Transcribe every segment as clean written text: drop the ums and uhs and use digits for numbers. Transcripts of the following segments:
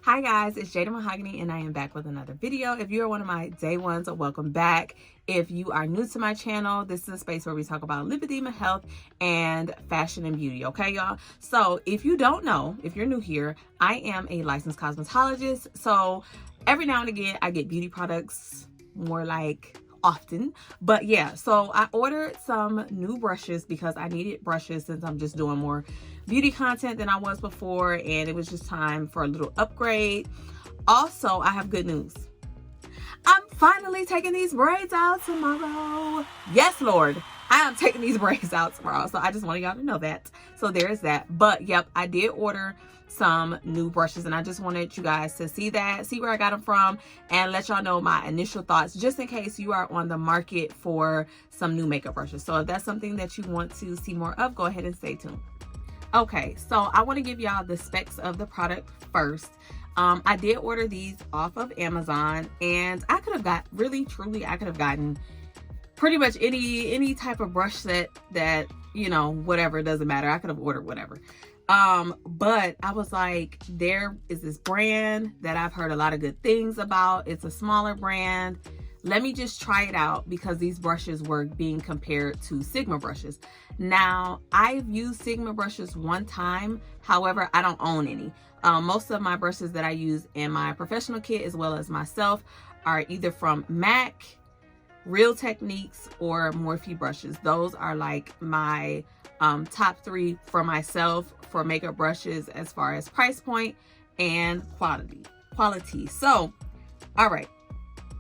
Hi guys, it's Jada Mahogane and I am back with another video. If you are one of my day ones, welcome back. If you are new to my channel, this is a space where we talk about lipedema, health, and fashion and beauty, okay y'all? So if you don't know, if you're new here, I am a licensed cosmetologist. So every now and again, I get beauty products, more like often. But yeah, so I ordered some new brushes because I needed brushes since I'm just doing more beauty content than I was before, and it was just time for a little upgrade. Also, I have good news. I'm finally taking these braids out tomorrow. Yes, Lord. I am taking these braids out tomorrow. So I just wanted y'all to know that. So there is that. But yep, I did order some new brushes and I just wanted you guys to see that, see where I got them from, and let y'all know my initial thoughts just in case you are on the market for some new makeup brushes. So if that's something that you want to see more of, go ahead and stay tuned. Okay, so I want to give y'all the specs of the product first. I did order these off of Amazon, and I could have got, really truly, I could have gotten pretty much any type of brush set that, you know, whatever, doesn't matter. I could have ordered whatever. But I was like, there is this brand that I've heard a lot of good things about. It's a smaller brand. Let me just try it out because these brushes were being compared to Sigma brushes. Now, I've used Sigma brushes one time. However, I don't own any. Most of my brushes that I use in my professional kit as well as myself are either from MAC, Real Techniques, or Morphe brushes. Those are like my top three for myself for makeup brushes as far as price point and quality. So, all right.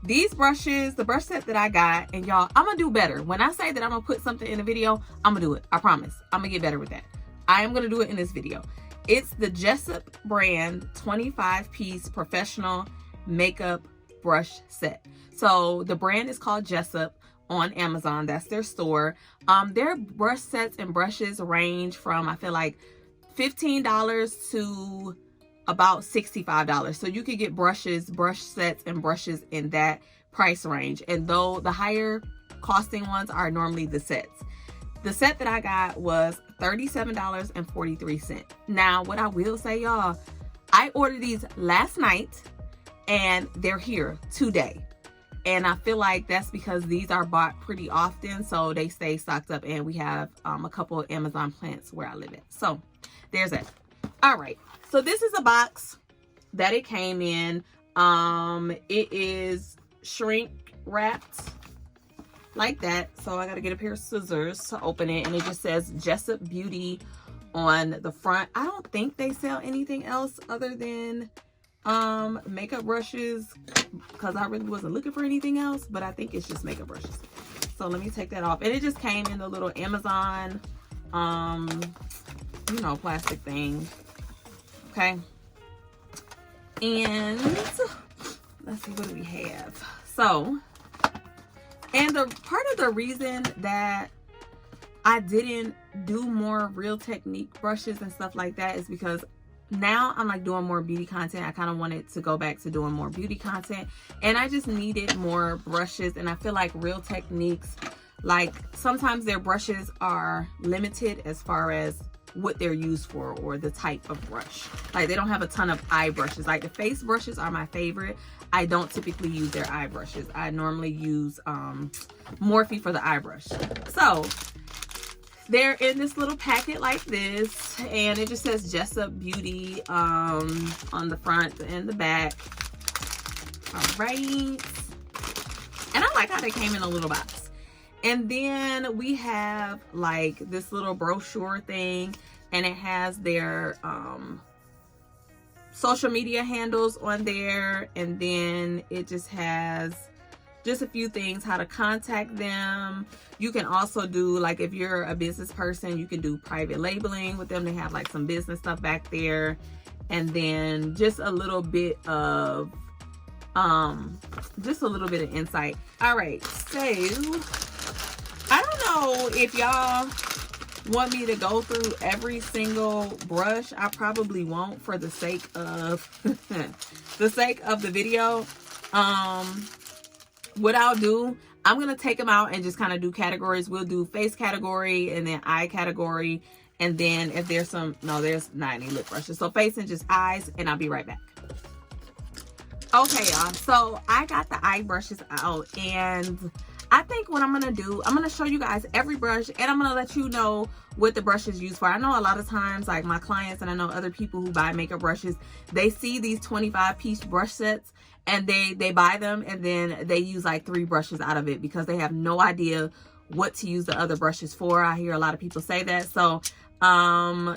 These brushes, the brush set that I got, and y'all, I'm gonna do better. When I say that I'm gonna put something in a video, I'm gonna do it. I promise. I'm gonna get better with that. I am gonna do it in this video. It's the JESSUP brand 25-piece professional makeup brush set. So the brand is called JESSUP on Amazon. That's their store. Their brush sets and brushes range from, I feel like, $15 to about $65. So you could get brushes, brush sets, and brushes in that price range. And though the higher costing ones are normally the sets. The set that I got was $37.43. Now, what I will say, y'all, I ordered these last night and they're here today. And I feel like that's because these are bought pretty often, so they stay stocked up, and we have a couple of Amazon plants where I live at. So there's that. All right. So this is a box that it came in. It is shrink wrapped like that. So I got to get a pair of scissors to open it. And it just says JESSUP Beauty on the front. I don't think they sell anything else other than makeup brushes, because I really wasn't looking for anything else. But I think it's just makeup brushes. So let me take that off. And it just came in the little Amazon, you know, plastic thing. Okay, and let's see, what do we have? So, and the part of the reason that I didn't do more Real Technique brushes and stuff like that is because now I'm like doing more beauty content. I kind of wanted to go back to doing more beauty content, and I just needed more brushes. And I feel like Real Techniques, like sometimes their brushes are limited as far as what they're used for or the type of brush. Like they don't have a ton of eye brushes. Like the face brushes are my favorite. I don't typically use their eye brushes. I normally use Morphe for the eye brush. So they're in this little packet like this, and it just says JESSUP Beauty on the front and the back. All right, and I like how they came in a little box. And then we have like this little brochure thing, and it has their social media handles on there. And then it just has just a few things, how to contact them. You can also do, like, if you're a business person, you can do private labeling with them. They have like some business stuff back there. And then just a little bit of insight. All right, so I don't know if y'all want me to go through every single brush. I probably won't, for the sake of the video. What I'll do, I'm gonna take them out and just kind of do categories. We'll do face category and then eye category, and then if there's some, no, there's not any lip brushes, so face and just eyes, and I'll be right back. Okay, y'all, so I got the eye brushes out, and I think what I'm gonna do, I'm gonna show you guys every brush, and I'm gonna let you know what the brush is used for. I know a lot of times, like my clients, and I know other people who buy makeup brushes, they see these 25-piece brush sets and they buy them, and then they use like 3 brushes out of it because they have no idea what to use the other brushes for. I hear a lot of people say that. So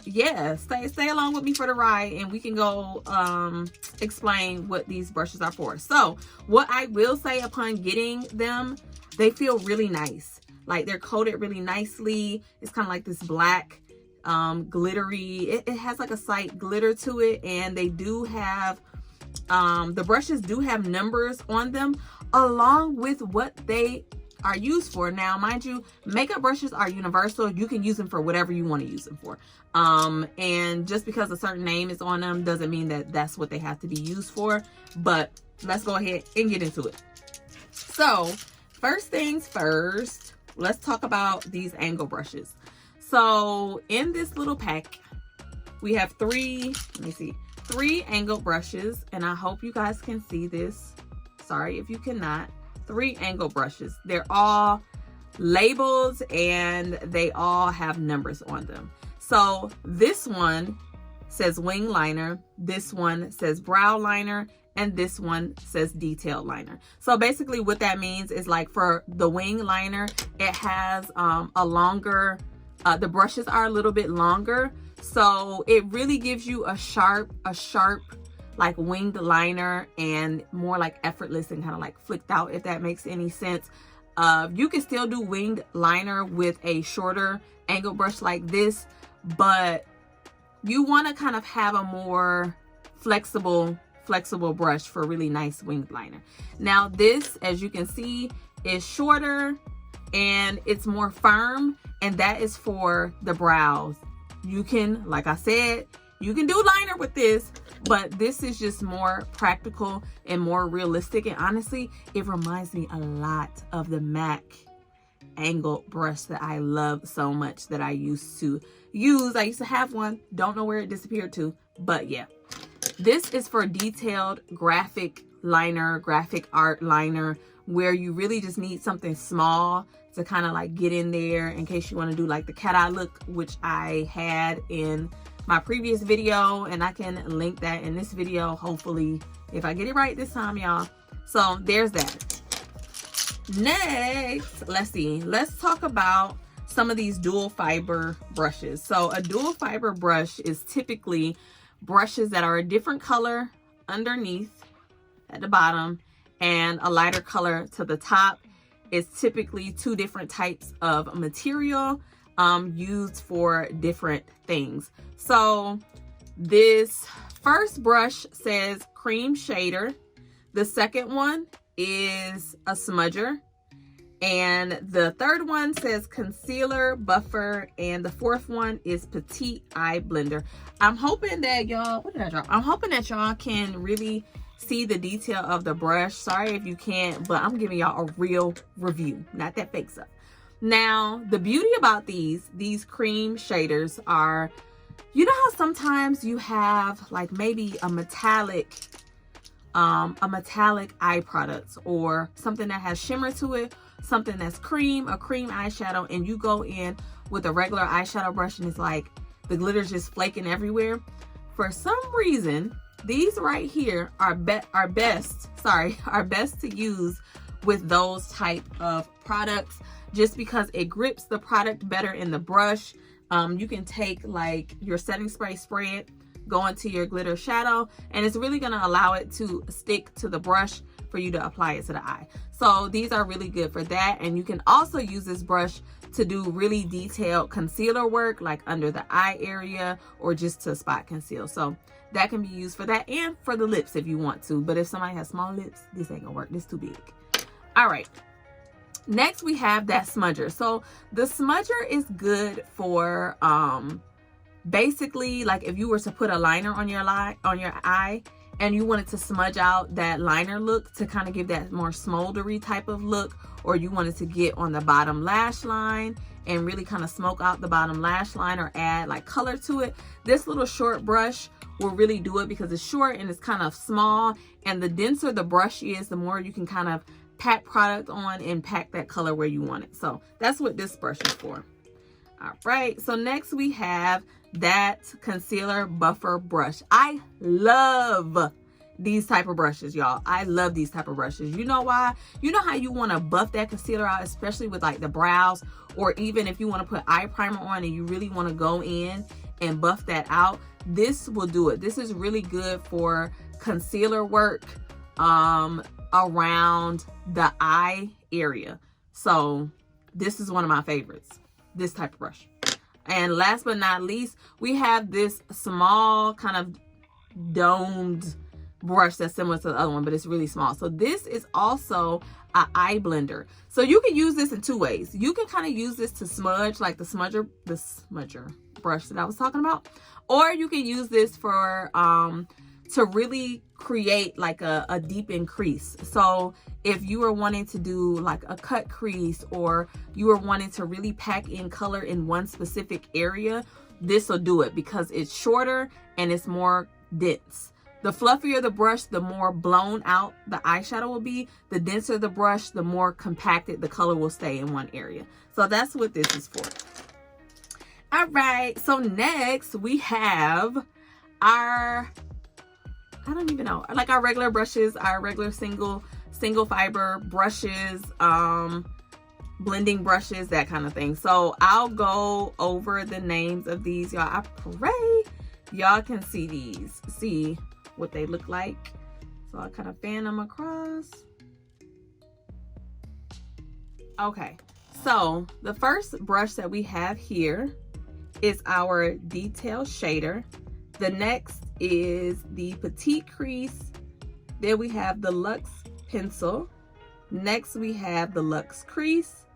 yeah, stay along with me for the ride, and we can go explain what these brushes are for. So what I will say, upon getting them, they feel really nice. Like they're coated really nicely. It's kind of like this black glittery, it has like a slight glitter to it, and they do have the brushes do have numbers on them along with what they are used for. Now, mind you, makeup brushes are universal. You can use them for whatever you want to use them for. And just because a certain name is on them doesn't mean that that's what they have to be used for. But let's go ahead and get into it. So first things first, let's talk about these angle brushes. So in this little pack, we have 3 angle brushes, and I hope you guys can see this. Sorry if you cannot. 3 angle brushes. They're all labeled and they all have numbers on them. So this one says wing liner, this one says brow liner, and this one says detail liner. So basically what that means is, like, for the wing liner, it has a longer, the brushes are a little bit longer, so it really gives you a sharp like winged liner, and more like effortless and kind of like flicked out, if that makes any sense. You can still do winged liner with a shorter angle brush like this, but you want to kind of have a more flexible brush for really nice winged liner. Now this, as you can see, is shorter and it's more firm, and that is for the brows. You can, like I said, you can do liner with this, but this is just more practical and more realistic. And honestly, it reminds me a lot of the MAC angle brush that I love so much, that I used to use. I used to have one, don't know where it disappeared to, but yeah. This is for detailed graphic liner, graphic art liner, where you really just need something small to kind of like get in there in case you want to do like the cat eye look, which I had in my previous video, and I can link that in this video, hopefully, if I get it right this time, y'all. So there's that. Next, let's talk about some of these dual fiber brushes. So a dual fiber brush is typically brushes that are a different color underneath at the bottom and a lighter color to the top. It's typically 2 different types of material used for different things. So this first brush says cream shader, the second one is a smudger, and the third one says concealer, buffer, and the fourth one is petite eye blender. I'm hoping that y'all, what did I drop? I'm hoping that y'all can really see the detail of the brush. Sorry if you can't, but I'm giving y'all a real review, not that fake stuff. Now, the beauty about these cream shaders are, you know how sometimes you have like maybe a metallic eye product, or something that has shimmer to it, something that's a cream eyeshadow, and you go in with a regular eyeshadow brush and it's like the glitter's just flaking everywhere. For some reason, these right here are best to use with those type of products, just because it grips the product better in the brush. You can take like your setting spray, spray it, go into your glitter shadow, and it's really gonna allow it to stick to the brush for you to apply it to the eye. So these are really good for that. And you can also use this brush to do really detailed concealer work, like under the eye area, or just to spot conceal. So that can be used for that, and for the lips if you want to. But if somebody has small lips, this ain't gonna work, this too big. All right, next we have that smudger. So the smudger is good for basically like if you were to put a liner on your eye and you wanted to smudge out that liner look to kind of give that more smoldery type of look, or you wanted to get on the bottom lash line and really kind of smoke out the bottom lash line or add like color to it, this little short brush will really do it because it's short and it's kind of small. And the denser the brush is, the more you can kind of pack product on and pack that color where you want it. So that's what this brush is for. All right, so next we have that concealer buffer brush. I love these type of brushes, y'all. I love these type of brushes. You know why? You know how you want to buff that concealer out, especially with like the brows, or even if you want to put eye primer on and you really want to go in and buff that out, this will do it. This is really good for concealer work around the eye area. So this is one of my favorites, this type of brush. And last but not least, we have this small kind of domed brush that's similar to the other one, but it's really small. So this is also an eye blender. So you can use this in two ways. You can kind of use this to smudge, like the smudger brush that I was talking about, or you can use this for to really create like a deepened crease. So if you are wanting to do like a cut crease, or you are wanting to really pack in color in one specific area, this will do it because it's shorter and it's more dense. The fluffier the brush, the more blown out the eyeshadow will be. The denser the brush, the more compacted the color will stay in one area. So that's what this is for. All right, so next we have our, I don't even know, like our regular brushes, our regular single fiber brushes, blending brushes, that kind of thing. So I'll go over the names of these, y'all. I pray y'all can see these, see what they look like. So I'll kind of fan them across. Okay, so the first brush that we have here is our detail shader. The next is the petite crease. Then we have the Luxe pencil. Next we have the Luxe crease,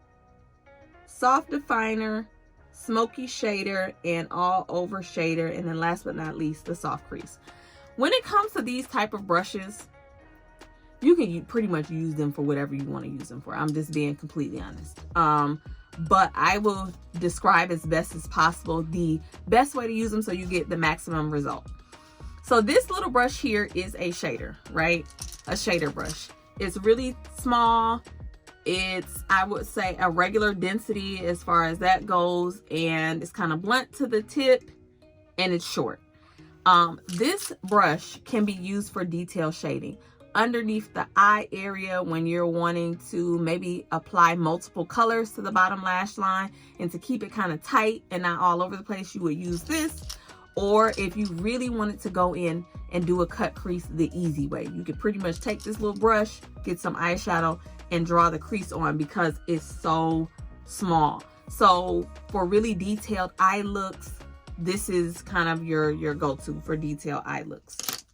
soft definer, smoky shader, and all over shader. And then last but not least, the soft crease. When it comes to these type of brushes, you can pretty much use them for whatever you want to use them for. I'm just being completely honest. But I will describe as best as possible the best way to use them so you get the maximum result. So this little brush here is a shader, right? A shader brush. It's really small. It's, I would say, a regular density as far as that goes, and it's kind of blunt to the tip, and it's short. This brush can be used for detail shading underneath the eye area when you're wanting to maybe apply multiple colors to the bottom lash line, and to keep it kind of tight and not all over the place, you would use this. Or if you really wanted to go in and do a cut crease the easy way, you could pretty much take this little brush, get some eyeshadow, and draw the crease on because it's so small. So for really detailed eye looks, this is kind of your go-to for detailed eye looks.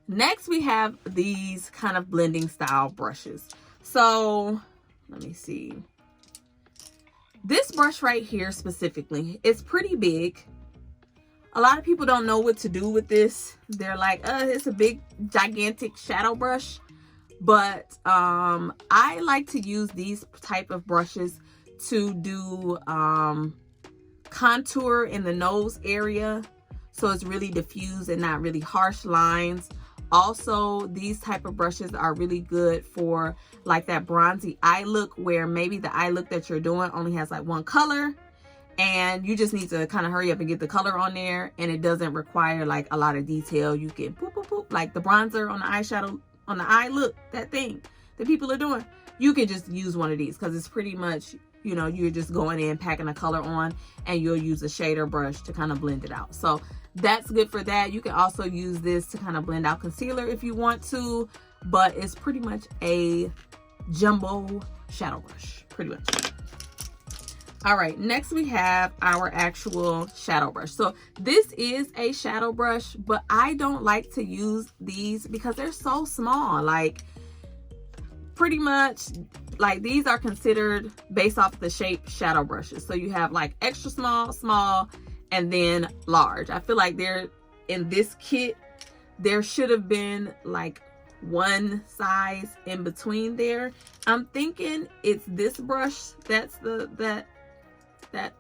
Next, we have these kind of blending style brushes. So let me see. This brush right here specifically, it's pretty big. A lot of people don't know what to do with this. They're like, it's a big, gigantic shadow brush. But I like to use these type of brushes to do contour in the nose area, so it's really diffused and not really harsh lines. Also, these type of brushes are really good for like that bronzy eye look, where maybe the eye look that you're doing only has like one color, and you just need to kind of hurry up and get the color on there, and it doesn't require like a lot of detail. You can boop, boop, boop, like the bronzer on the eyeshadow on the eye look, that thing that people are doing. You can just use one of these because it's pretty much, you know, you're just going in, packing a color on, and you'll use a shader brush to kind of blend it out. So that's good for that. You can also use this to kind of blend out concealer if you want to, but it's pretty much a jumbo shadow brush, pretty much. All right, next we have our actual shadow brush. So this is a shadow brush, but I don't like to use these because they're so small. Like, pretty much, like, these are considered based off the shape shadow brushes. So you have like extra small, small, and then large. I feel like they're in this kit, there should have been like one size in between there. I'm thinking it's this brush that's that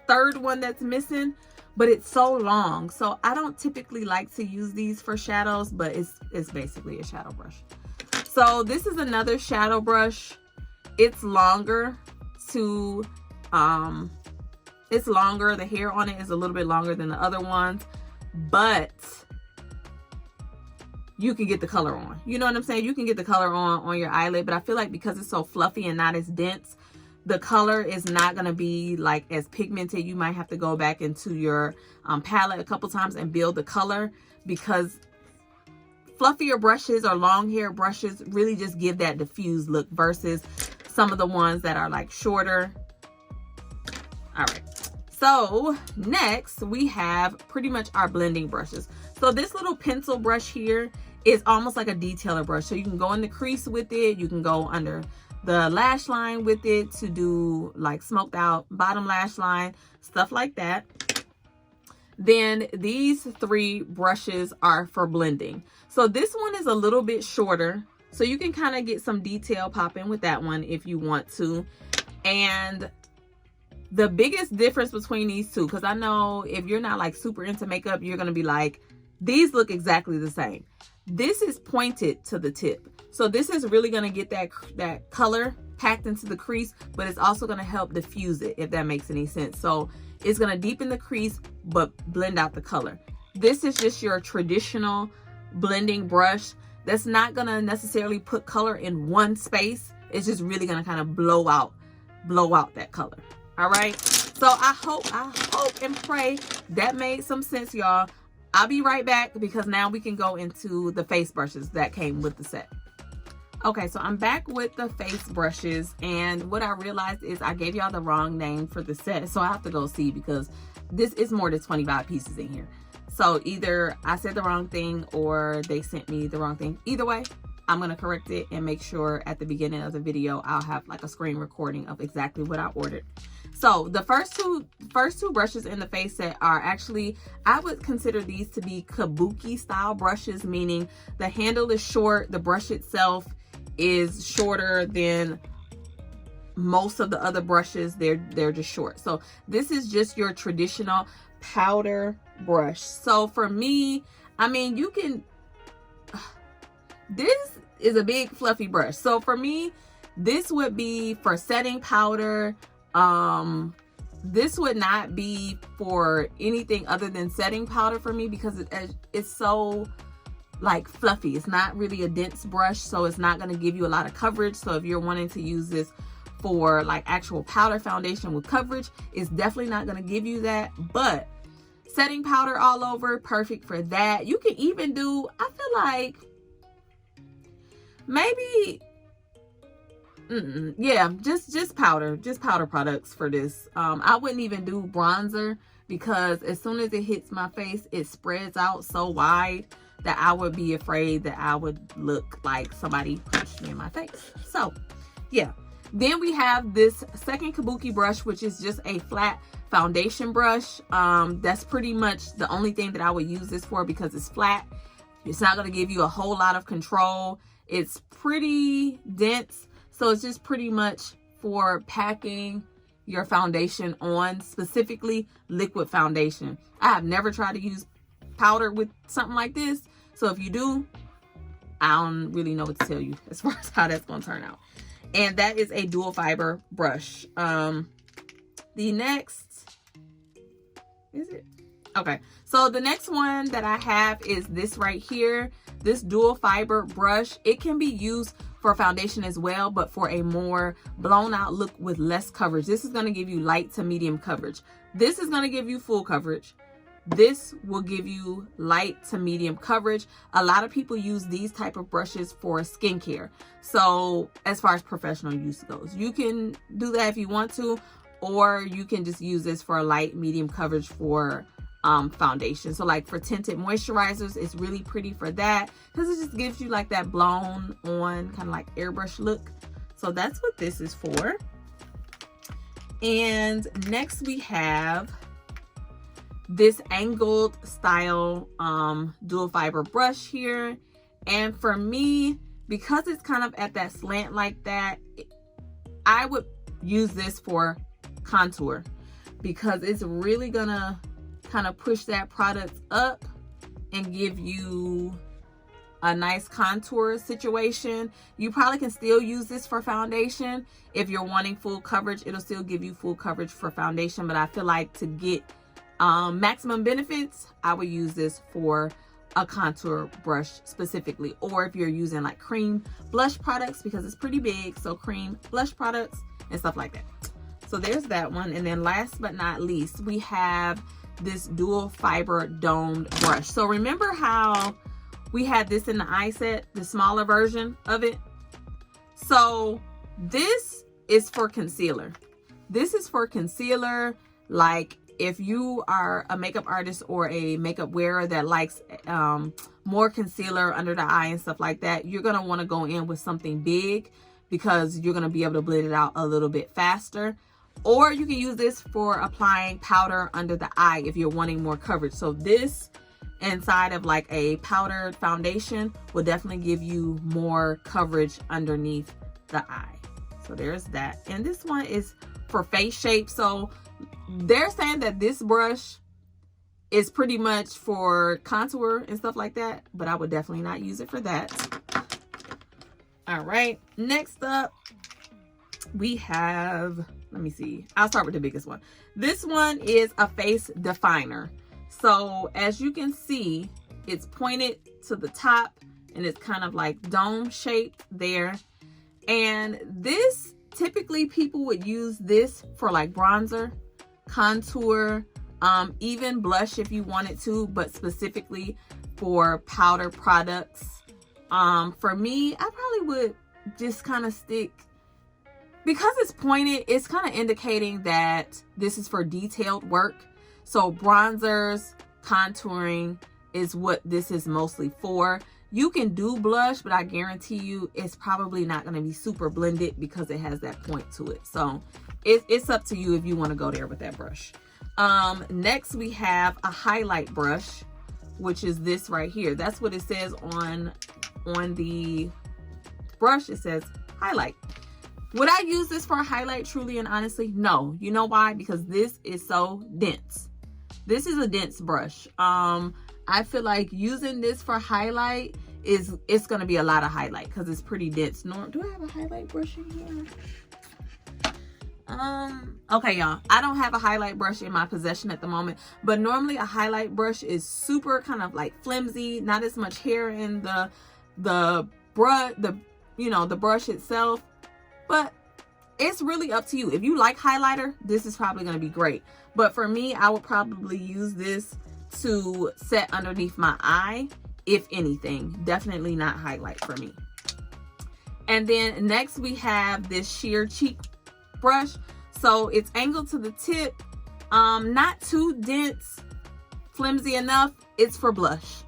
third one that's missing, but it's so long. So I don't typically like to use these for shadows, but it's basically a shadow brush. So this is another shadow brush. It's longer to, it's longer. The hair on it is a little bit longer than the other ones, but you can get the color on. You know what I'm saying? You can get the color on your eyelid, but I feel like because it's so fluffy and not as dense, the color is not going to be like as pigmented. You might have to go back into your palette a couple times and build the color, because fluffier brushes or long hair brushes really just give that diffused look versus some of the ones that are like shorter. All right. So next we have pretty much our blending brushes. So this little pencil brush here is almost like a detailer brush. So you can go in the crease with it. You can go under the lash line with it to do like smoked out bottom lash line, stuff like that. Then these three brushes are for blending. So this one is a little bit shorter, so you can kind of get some detail popping with that one if you want to. And the biggest difference between these two, because I know if you're not like super into makeup, you're going to be like, these look exactly the same. This is pointed to the tip. So this is really going to get that color packed into the crease, but it's also going to help diffuse it, if that makes any sense. So it's going to deepen the crease, but blend out the color. This is just your traditional blending brush that's not going to necessarily put color in one space. It's just really going to kind of blow out that color. All right. So I hope and pray that made some sense, y'all. I'll be right back because now we can go into the face brushes that came with the set. Okay, so I'm back with the face brushes, and what I realized is I gave y'all the wrong name for the set, so I have to go see because this is more than 25 pieces in here. So either I said the wrong thing or they sent me the wrong thing. Either way, I'm going to correct it and make sure at the beginning of the video I'll have like a screen recording of exactly what I ordered. So the first two brushes in the face set are actually, I would consider these to be kabuki style brushes, meaning the handle is short, the brush itself is shorter than most of the other brushes. They're just short. So this is just your traditional powder brush. So for me, I mean, you can, this is a big fluffy brush. So for me, this would be for setting powder. This would not be for anything other than setting powder for me because it's so like fluffy. It's not really a dense brush, so it's not going to give you a lot of coverage. So if you're wanting to use this for like actual powder foundation with coverage, it's definitely not going to give you that. But setting powder all over, perfect for that. You can even do, I feel like maybe yeah, just powder products for this. I wouldn't even do bronzer because as soon as it hits my face, it spreads out so wide that I would be afraid that I would look like somebody punched me in my face. So yeah, then we have this second kabuki brush, which is just a flat foundation brush. That's pretty much the only thing that I would use this for because it's flat. It's not going to give you a whole lot of control. It's pretty dense. So it's just pretty much for packing your foundation on, specifically liquid foundation. I have never tried to use powder with something like this. So if you do, I don't really know what to tell you as far as how that's going to turn out. And that is a dual fiber brush. The next, is it? Okay. So the next one that I have is this right here. This dual fiber brush. It can be used for foundation as well, but for a more blown out look with less coverage. This is going to give you light to medium coverage. This is going to give you full coverage. This will give you light to medium coverage. A lot of people use these type of brushes for skincare. So as far as professional use goes, you can do that if you want to, or you can just use this for a light medium coverage for foundation. So like for tinted moisturizers, it's really pretty for that because it just gives you like that blown on kind of like airbrush look. So that's what this is for. And next we have this angled style dual fiber brush here. And for me, because it's kind of at that slant like that, I would use this for contour because it's really gonna kind of push that product up and give you a nice contour situation. You probably can still use this for foundation. If you're wanting full coverage, it'll still give you full coverage for foundation, but I feel like to get maximum benefits, I would use this for a contour brush specifically, or if you're using like cream blush products, because it's pretty big, so cream blush products and stuff like that. So there's that one. And then last but not least, we have this dual fiber domed brush. So remember how we had this in the eye set, the smaller version of it? So this is for concealer. This is for concealer. Like if you are a makeup artist or a makeup wearer that likes more concealer under the eye and stuff like that, you're gonna wanna go in with something big because you're gonna be able to blend it out a little bit faster. Or you can use this for applying powder under the eye if you're wanting more coverage. So this inside of like a powdered foundation will definitely give you more coverage underneath the eye. So there's that. And this one is for face shape. So they're saying that this brush is pretty much for contour and stuff like that, but I would definitely not use it for that. All right, next up we have, let me see, I'll start with the biggest one. This one is a face definer. So as you can see, it's pointed to the top and it's kind of like dome shaped there. And this, typically people would use this for like bronzer, contour, even blush if you wanted to, but specifically for powder products. For me, I probably would just kind of stick, because it's pointed, it's kind of indicating that this is for detailed work. So bronzers, contouring is what this is mostly for. You can do blush, but I guarantee you it's probably not going to be super blended because it has that point to it. So it's up to you if you want to go there with that brush. Next we have a highlight brush, which is this right here. That's what it says on the brush. It says highlight. Would I use this for a highlight truly and honestly? No. You know why? Because this is so dense. This is a dense brush. I feel like using this for highlight it's going to be a lot of highlight because it's pretty dense. Do I have a highlight brush in here? Okay, y'all, I don't have a highlight brush in my possession at the moment, but normally a highlight brush is super kind of like flimsy, not as much hair in the brush itself, but it's really up to you. If you like highlighter, this is probably going to be great. But for me, I would probably use this to set underneath my eye, if anything. Definitely not highlight for me. And then next we have this sheer cheek brush. So it's angled to the tip, not too dense, flimsy enough. It's for blush.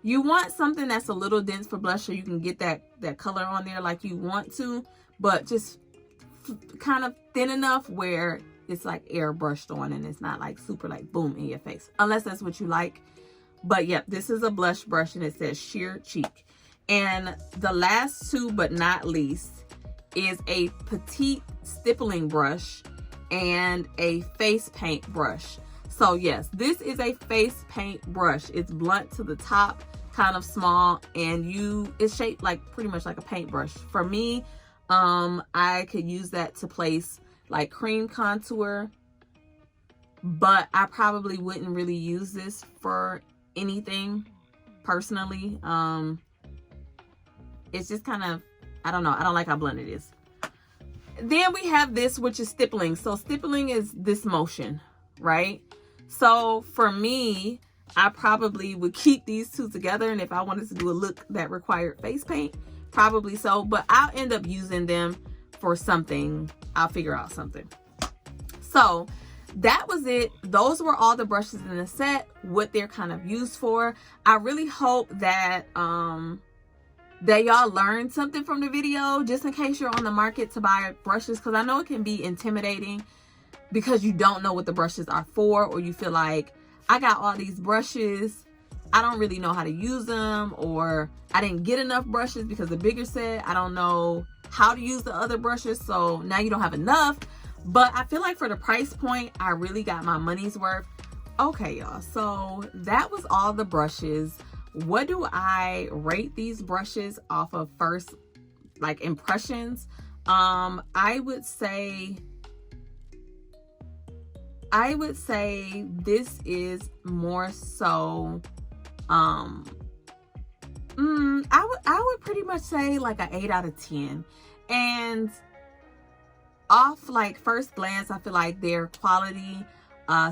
You want something that's a little dense for blush so you can get that color on there like you want to, but just kind of thin enough where it's like airbrushed on and it's not like super like boom in your face, unless that's what you like. But yep, this is a blush brush and it says sheer cheek. And the last two but not least is a petite stippling brush and a face paint brush. So yes, this is a face paint brush. It's blunt to the top, kind of small, and it's shaped like pretty much like a paintbrush. For me, I could use that to place like cream contour, but I probably wouldn't really use this for anything personally. It's just kind of, I don't know, I don't like how blunt it is. Then we have this, which is stippling. So stippling is this motion, right? So for me, I probably would keep these two together, and if I wanted to do a look that required face paint, probably so, but I'll end up using them for something. I'll figure out something. So that was it. Those were all the brushes in the set, what they're kind of used for. I really hope that that y'all learned something from the video, just in case you're on the market to buy brushes, because I know it can be intimidating because you don't know what the brushes are for, or you feel like, I got all these brushes, I don't really know how to use them, or I didn't get enough brushes because the bigger set, I don't know how to use the other brushes, so now you don't have enough. But I feel like for the price point, I really got my money's worth. Okay, y'all, so that was all the brushes. What do I rate these brushes off of first, like, impressions? I would say this is more so, I would pretty much say like an 8 out of 10. And off like first glance, I feel like they're quality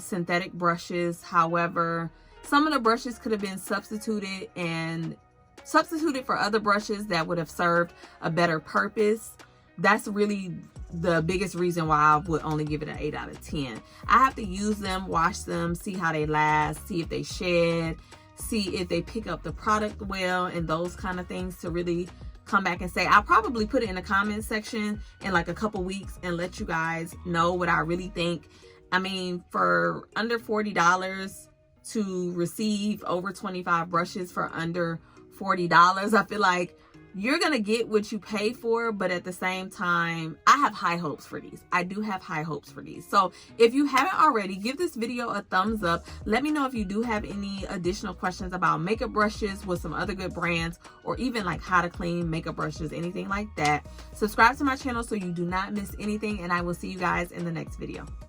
synthetic brushes. However, some of the brushes could have been substituted for other brushes that would have served a better purpose. That's really the biggest reason why I would only give it an 8 out of 10. I have to use them, wash them, see how they last, see if they shed, see if they pick up the product well, and those kind of things to really come back and say. I'll probably put it in the comment section in like a couple weeks and let you guys know what I really think. I mean, for under $40 to receive over 25 brushes for under $40, I feel like you're gonna get what you pay for, but at the same time, I have high hopes for these. I do have high hopes for these. So if you haven't already, give this video a thumbs up. Let me know if you do have any additional questions about makeup brushes with some other good brands, or even like how to clean makeup brushes, anything like that. Subscribe to my channel so you do not miss anything, and I will see you guys in the next video.